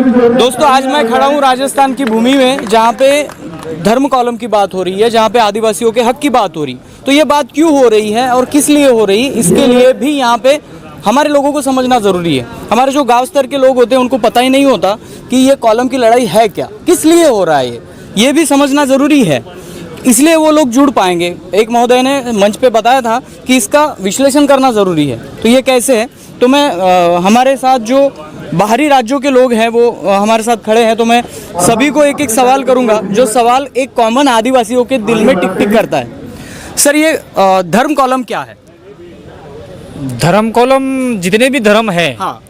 दोस्तों आज मैं खड़ा हूँ राजस्थान की भूमि में, जहाँ पे धर्म कॉलम की बात हो रही है, जहाँ पे आदिवासियों के हक की बात हो रही। तो ये बात क्यों हो रही है और किस लिए हो रही, इसके लिए भी यहाँ पे हमारे लोगों को समझना ज़रूरी है। हमारे जो गांव स्तर के लोग होते हैं उनको पता ही नहीं होता कि ये कॉलम की लड़ाई है क्या, किस लिए हो रहा है, ये भी समझना ज़रूरी है, इसलिए वो लोग जुड़ पाएंगे। एक महोदय ने मंच पे बताया था कि इसका विश्लेषण करना ज़रूरी है। तो ये कैसे है, तो मैं हमारे साथ जो बाहरी राज्यों के लोग हैं वो हमारे साथ खड़े हैं, तो मैं सभी को एक एक सवाल करूंगा, जो सवाल एक कॉमन आदिवासियों के दिल में टिक टिक करता है। सर ये धर्म कॉलम क्या है? धर्म कॉलम जितने भी धर्म है, हाँ,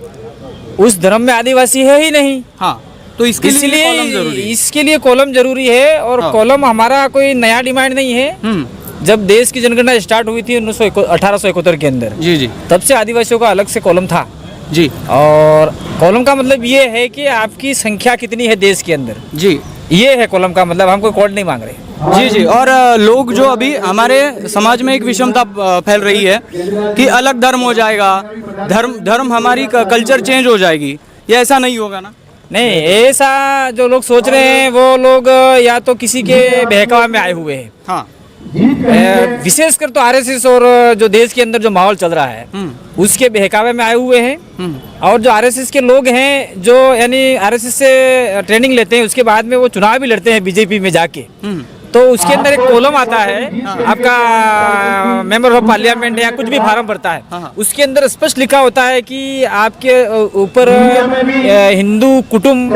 उस धर्म में आदिवासी है ही नहीं। हाँ, तो इसके लिए कॉलम जरूरी है। इसके लिए कॉलम जरूरी है। और हाँ। कॉलम हमारा कोई नया डिमांड नहीं है। जब देश की जनगणना स्टार्ट हुई थी 1871 के अंदर, जी जी, तब से आदिवासियों का अलग से कॉलम था जी। और कॉलम का मतलब ये है कि आपकी संख्या कितनी है देश के अंदर, जी, ये है कॉलम का मतलब। हम कोई कोड नहीं मांग रहे। जी जी। और लोग जो अभी हमारे समाज में एक विषमता फैल रही है कि अलग धर्म हो जाएगा, धर्म हमारी कल्चर चेंज हो जाएगी, ये ऐसा नहीं होगा ना? नहीं, ऐसा जो लोग सोच रहे हैं वो लोग या तो किसी के बहकावे में आए हुए हैं। हाँ, विशेषकर तो आरएसएस और जो देश के अंदर जो माहौल चल रहा है उसके बहकावे में आए हुए हैं। और जो आरएसएस के लोग हैं, जो यानी आरएसएस से ट्रेनिंग लेते हैं, उसके बाद में वो चुनाव भी लड़ते हैं बीजेपी में जाके, तो उसके अंदर एक कॉलम आता है आपका मेंबर ऑफ पार्लियामेंट या कुछ भी फार्म भरता है, उसके अंदर स्पष्ट लिखा होता है कि आपके ऊपर हिंदू कुटुंब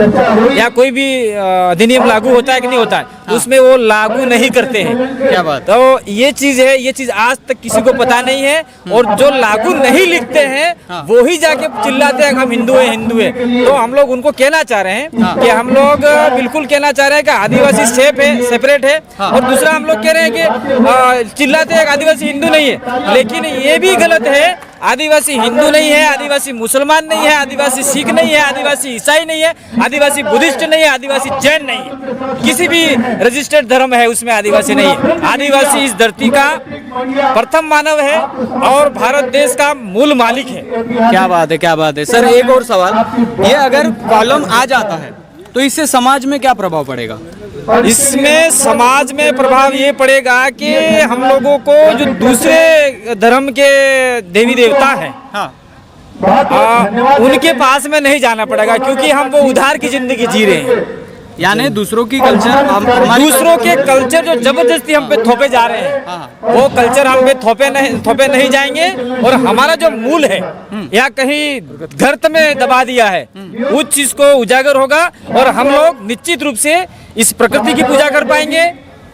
या कोई भी अधिनियम लागू होता है कि नहीं होता है, उसमें वो लागू नहीं करते हैं। क्या बात। तो ये चीज है, ये चीज आज तक किसी को पता नहीं है। और जो लागू नहीं लिखते हैं वो ही जाके चिल्लाते हैं हम हिंदू है, हिंदू है। तो हम लोग उनको कहना चाह रहे हैं कि हम लोग बिल्कुल कहना चाह रहे हैं कि आदिवासी सेफ है, सेपरेट है। और दूसरा हम लोग कह रहे हैं कि चिल्लाते हैं आदिवासी हिंदू नहीं है, लेकिन ये भी गलत है। आदिवासी हिंदू नहीं है, आदिवासी मुसलमान नहीं है, आदिवासी सिख नहीं है, आदिवासी ईसाई नहीं है, आदिवासी बुद्धिस्ट नहीं है, आदिवासी जैन नहीं है। किसी भी रजिस्टर्ड धर्म है उसमें आदिवासी नहीं है। आदिवासी इस धरती का प्रथम मानव है और भारत देश का मूल मालिक है। क्या बात है, क्या बात है। सर एक और सवाल, ये अगर कॉलम आ जाता है तो इससे समाज में क्या प्रभाव पड़ेगा? इसमें समाज में प्रभाव ये पड़ेगा कि हम लोगों को जो दूसरे धर्म के देवी देवता हैं, उनके पास में नहीं जाना पड़ेगा, क्योंकि हम वो उधार की जिंदगी जी रहे हैं। यानी दूसरों की कल्चर, दूसरों के कल्चर जो जबरदस्ती हम पे थोपे जा रहे हैं, वो कल्चर हम पे थोपे नहीं जाएंगे। और हमारा जो मूल है या कहीं गर्त में दबा दिया है, उस चीज को उजागर होगा और हम लोग निश्चित रूप से इस प्रकृति की पूजा कर पाएंगे,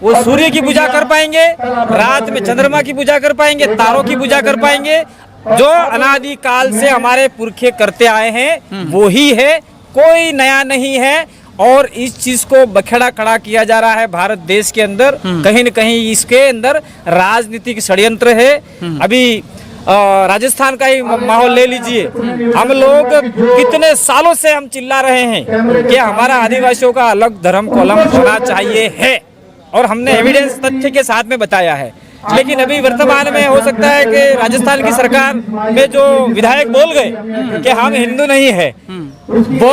वो सूर्य की पूजा कर पाएंगे, रात में चंद्रमा की पूजा कर पाएंगे, तारों की पूजा कर पाएंगे। जो अनादि काल से हमारे पुरखे करते आए हैं वो ही है, कोई नया नहीं है। और इस चीज को बखेड़ा खड़ा किया जा रहा है भारत देश के अंदर। कहीं न कहीं इसके अंदर राजनीतिक षड्यंत्र है। अभी राजस्थान का ही माहौल ले लीजिए, हम लोग कितने सालों से हम चिल्ला रहे हैं कि हमारा आदिवासियों का अलग धर्म कॉलम होना चाहिए है, और हमने एविडेंस तथ्य के साथ में बताया है। लेकिन अभी वर्तमान में हो सकता है कि राजस्थान की सरकार में जो विधायक बोल गए कि हम हिंदू नहीं है, वो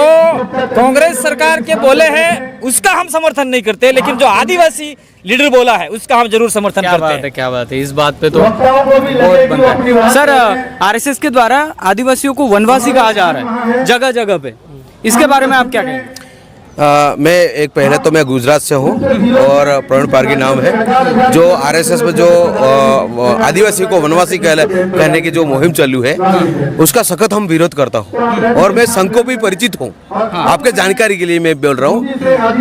कांग्रेस सरकार के बोले हैं, उसका हम समर्थन नहीं करते, लेकिन जो आदिवासी लीडर बोला है उसका हम जरूर समर्थन करते हैं। क्या बात है, इस बात पे तो बहुत बनता है। सर आरएसएस के द्वारा आदिवासियों को वनवासी कहा जा रहा है जगह जगह पे, इसके बारे में आप क्या कहेंगे? मैं एक पहले तो मैं गुजरात से हूँ और प्रवीण पारगी नाम है। जो आरएसएस में जो आदिवासी को वनवासी कहने की जो मुहिम चालू है उसका सख्त हम विरोध करता हूँ, और मैं संघ को भी परिचित हूँ। आपके जानकारी के लिए मैं बोल रहा हूँ,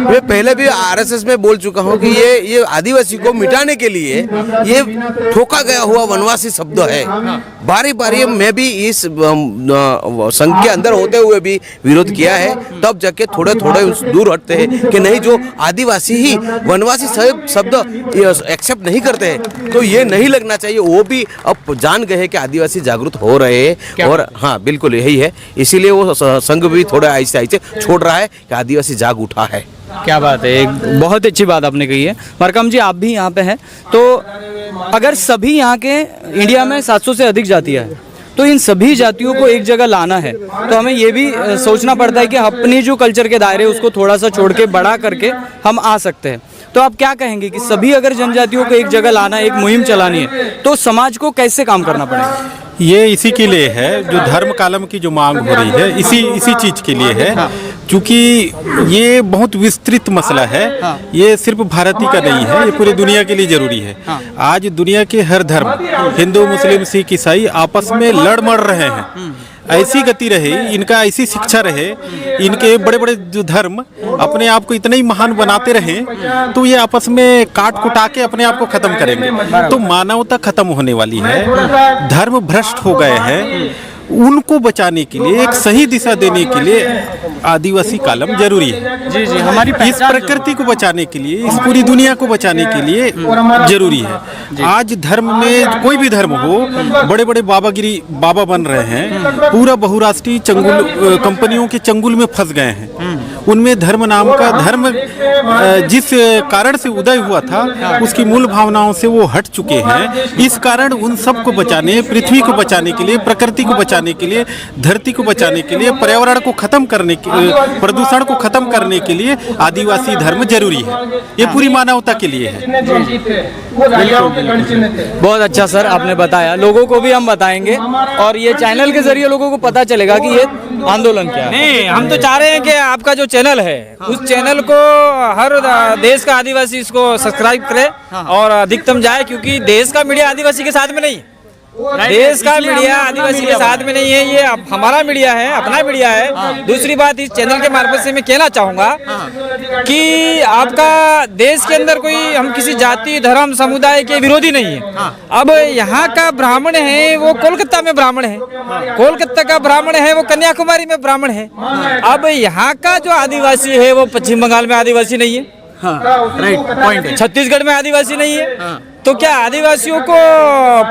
मैं पहले भी आरएसएस में बोल चुका हूँ कि ये आदिवासी को मिटाने के लिए ये ठोका गया हुआ वनवासी शब्द है। बारी बारी मैं भी इस संघ के अंदर होते हुए भी विरोध किया है, तब जाके थोड़े थोड़े दूर हटते हैं कि नहीं, जो आदिवासी ही वनवासी शब्द एक्सेप्ट नहीं करते हैं, तो ये नहीं लगना चाहिए। वो भी अब जान गए हैं कि आदिवासी जागरूक हो रहे हैं, और हाँ बिल्कुल यही है, इसीलिए वो संघ भी थोड़ा ऐसे ऐसे छोड़ रहा है कि आदिवासी जाग उठा है। क्या बात है, एक बहुत अच्छी बात आपने कही है। मरकम जी आप भी यहाँ पे हैं, तो अगर सभी यहाँ के इंडिया में 700 से अधिक जातियाँ हैं, तो इन सभी जातियों को एक जगह लाना है तो हमें ये भी सोचना पड़ता है कि अपनी जो कल्चर के दायरे उसको थोड़ा सा छोड़ के बड़ा करके हम आ सकते हैं। तो आप क्या कहेंगे कि सभी अगर जनजातियों को एक जगह लाना है, एक मुहिम चलानी है, तो समाज को कैसे काम करना पड़ेगा? ये इसी के लिए है, जो धर्म कालम की जो मांग हो रही है इसी चीज के लिए है, क्योंकि ये बहुत विस्तृत मसला है। ये सिर्फ भारत ही का नहीं है, ये पूरी दुनिया के लिए जरूरी है। आज दुनिया के हर धर्म, हिंदू, मुस्लिम, सिख, ईसाई आपस में लड़ मर रहे हैं। ऐसी गति रहे, इनका ऐसी शिक्षा रहे, इनके बड़े बड़े जो धर्म अपने आप को इतने ही महान बनाते रहे, तो ये आपस में काट कुटा के अपने आप को खत्म करेंगे, तो मानवता खत्म होने वाली है। धर्म भ्रष्ट हो गए हैं, उनको बचाने के लिए, एक सही दिशा देने के लिए आदिवासी कालम जरूरी है। जी जी, हमारी इस प्रकृति को बचाने के लिए, इस पूरी दुनिया को बचाने के लिए जरूरी है। आज धर्म में कोई भी धर्म हो, बड़े बड़े बाबा बन रहे हैं, पूरा बहुराष्ट्रीय चंगुल कंपनियों के चंगुल में फंस गए हैं। उनमें धर्म नाम का धर्म जिस कारण से उदय हुआ था, उसकी मूल भावनाओं से वो हट चुके हैं। इस कारण उन सबको बचाने, पृथ्वी को बचाने के लिए, प्रकृति को बचाने के लिए, धरती को बचाने के लिए, पर्यावरण को खत्म करने के, प्रदूषण को खत्म करने के लिए आदिवासी धर्म जरूरी है। ये पूरी मानवता के लिए है। बहुत अच्छा सर आपने बताया, लोगों को भी हम बताएंगे और ये चैनल के जरिए लोगों को पता चलेगा कि ये आंदोलन क्या है। नहीं, हम तो चाह रहे हैं कि आपका जो चैनल है उस चैनल को हर देश का आदिवासी इसको सब्सक्राइब करे और अधिकतम जाए, क्योंकि देश का मीडिया आदिवासी के साथ में नहीं है। देश का मीडिया आदिवासी के साथ में नहीं है, ये हमारा मीडिया है, अपना मीडिया है। दूसरी बात, इस चैनल के मार्फत से मैं कहना चाहूंगा कि आपका देश के अंदर कोई, हम किसी जाति, धर्म, समुदाय के विरोधी नहीं है। अब यहाँ का ब्राह्मण है वो कोलकाता में ब्राह्मण है, कोलकाता का ब्राह्मण है वो कन्याकुमारी में ब्राह्मण है। अब यहाँ का जो आदिवासी है वो पश्चिम बंगाल में आदिवासी नहीं है, राइट पॉइंट है, छत्तीसगढ़ में आदिवासी नहीं है। तो क्या आदिवासियों को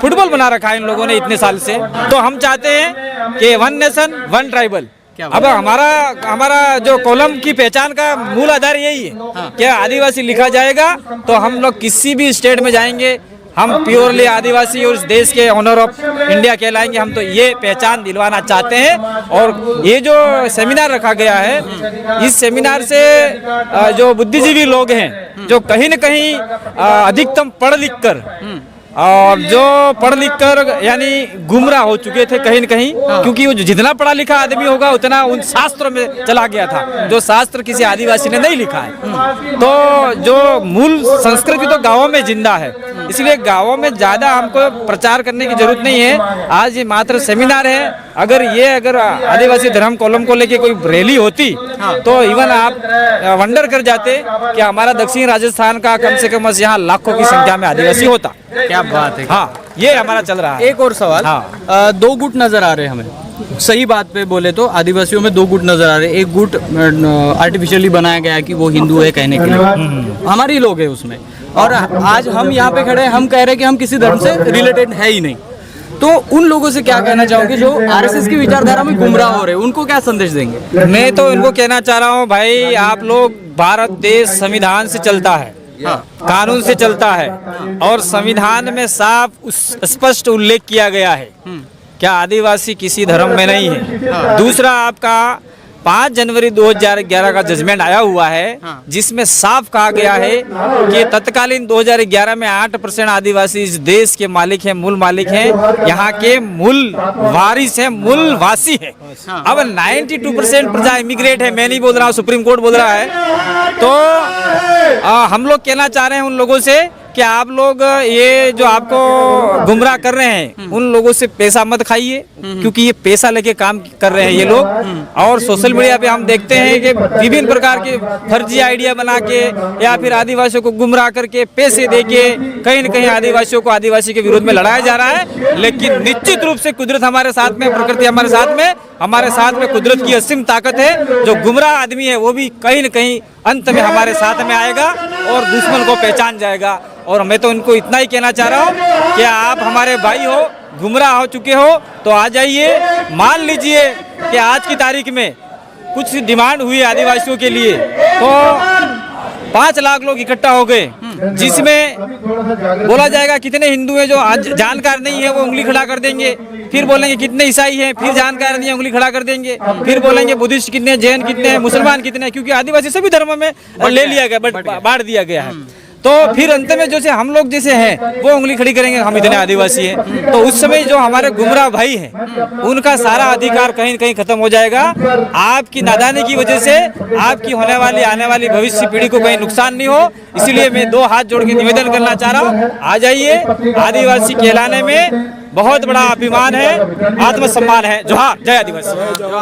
फुटबॉल बना रखा है इन लोगों ने इतने साल से? तो हम चाहते हैं कि वन नेशन वन ट्राइबल। अब हमारा जो कॉलम की पहचान का मूल आधार यही है कि आदिवासी लिखा जाएगा तो हम लोग किसी भी स्टेट में जाएंगे, हम प्योरली आदिवासी और इस देश के ऑनर ऑफ इंडिया कहलाएंगे। हम तो ये पहचान दिलवाना चाहते हैं। और ये जो सेमिनार रखा गया है, इस सेमिनार से जो बुद्धिजीवी लोग हैं, जो कहीं न कहीं अधिकतम पढ़ लिख कर और जो पढ़ लिख कर यानी गुमराह हो चुके थे कहीं न कहीं, क्योंकि वो जितना पढ़ा लिखा आदमी होगा उतना उन शास्त्रों में चला गया था, जो शास्त्र किसी आदिवासी ने नहीं लिखा है। तो जो मूल संस्कृति तो गाँवों में जिंदा है, इसलिए गाँवों में ज्यादा हमको प्रचार करने की जरूरत नहीं है। आज ये मात्र सेमिनार है। अगर आदिवासी धर्म कॉलम को लेके कोई रैली होती तो इवन आप वंडर कर जाते कि हमारा दक्षिण राजस्थान का कम से कम यहाँ लाखों की संख्या में आदिवासी होता। क्या बात है। हाँ, ये हमारा चल रहा है। एक और सवाल, दो गुट नजर आ रहे हैं हमें। सही बात पे बोले तो आदिवासियों में दो गुट नजर आ रहे हैं। एक गुट आर्टिफिशियली बनाया गया है कि वो हिंदू है कहने के लिए, हमारे लोग हैं उसमें, और आज हम यहाँ पे खड़े हैं, हम कह रहे हैं कि हम किसी धर्म से रिलेटेड है ही नहीं। तो उन लोगों से क्या कहना चाहोगे जो आरएसएस की विचारधारा में गुमराह हो रहे हैं, उनको क्या संदेश देंगे? मैं तो इनको कहना चाह रहा हूँ, भाई आप लोग, भारत देश संविधान से चलता है, कानून से चलता है, और संविधान में साफ स्पष्ट उल्लेख किया गया है क्या आदिवासी किसी धर्म में नहीं है। दूसरा, आपका 5 जनवरी 2011 का जजमेंट आया हुआ है, जिसमें साफ कहा गया है कि तत्कालीन 2011 में 8% आदिवासी इस देश के मालिक हैं, मूल मालिक हैं, यहाँ के मूल वारिस हैं, मूल वासी हैं। अब 92% प्रजा इमिग्रेट है। मैं नहीं बोल रहा हूँ, सुप्रीम कोर्ट बोल रहा है। तो हम लोग कहना चाह रहे हैं उन लोगों से कि आप लोग ये जो आपको गुमराह कर रहे हैं, उन लोगों से पैसा मत खाइए, क्योंकि ये पैसा लेके काम कर रहे हैं ये लोग। और सोशल मीडिया पे हम देखते हैं कि विभिन्न प्रकार के फर्जी आइडिया बना के या फिर आदिवासियों को गुमराह करके पैसे देके कहीं न कहीं आदिवासियों को आदिवासी के विरोध में लड़ाया जा रहा है। लेकिन निश्चित रूप से कुदरत हमारे साथ में, प्रकृति हमारे साथ में कुदरत की असीम ताकत है। जो गुमराह आदमी है वो भी कहीं न कहीं अंत में हमारे साथ में आएगा और दुश्मन को पहचान जाएगा। और मैं तो इनको इतना ही कहना चाह रहा हूँ कि आप हमारे भाई हो, गुमराह हो चुके हो तो आ जाइए। मान लीजिए कि आज की तारीख में कुछ डिमांड हुई आदिवासियों के लिए, तो 5 लाख लोग इकट्ठा हो गए, जिसमें बोला जाएगा कितने हिंदू हैं जो आज जानकार नहीं है, वो उंगली खड़ा कर देंगे। फिर बोलेंगे कितने ईसाई हैं, फिर जानकार नहीं है, उंगली खड़ा कर देंगे, फिर बोलेंगे बुद्धिस्ट कितने हैं, जैन कितने हैं, मुसलमान कितने हैं, क्योंकि आदिवासी सभी धर्मों में ले लिया गया, बांट दिया गया है। तो फिर अंत में जैसे हम लोग जैसे हैं वो उंगली खड़ी करेंगे हम इतने आदिवासी हैं, तो उस समय जो हमारे गुमराह भाई हैं उनका सारा अधिकार कहीं न कहीं खत्म हो जाएगा। आपकी नादानी की वजह से आपकी होने वाली आने वाली भविष्य पीढ़ी को कहीं नुकसान नहीं हो, इसीलिए मैं 2 हाथ जोड़ के निवेदन करना चाह रहा हूँ, आ जाइए। आदिवासी कहलाने में बहुत बड़ा अभिमान है, आत्मसम्मान है। जोहार, जय आदिवासी।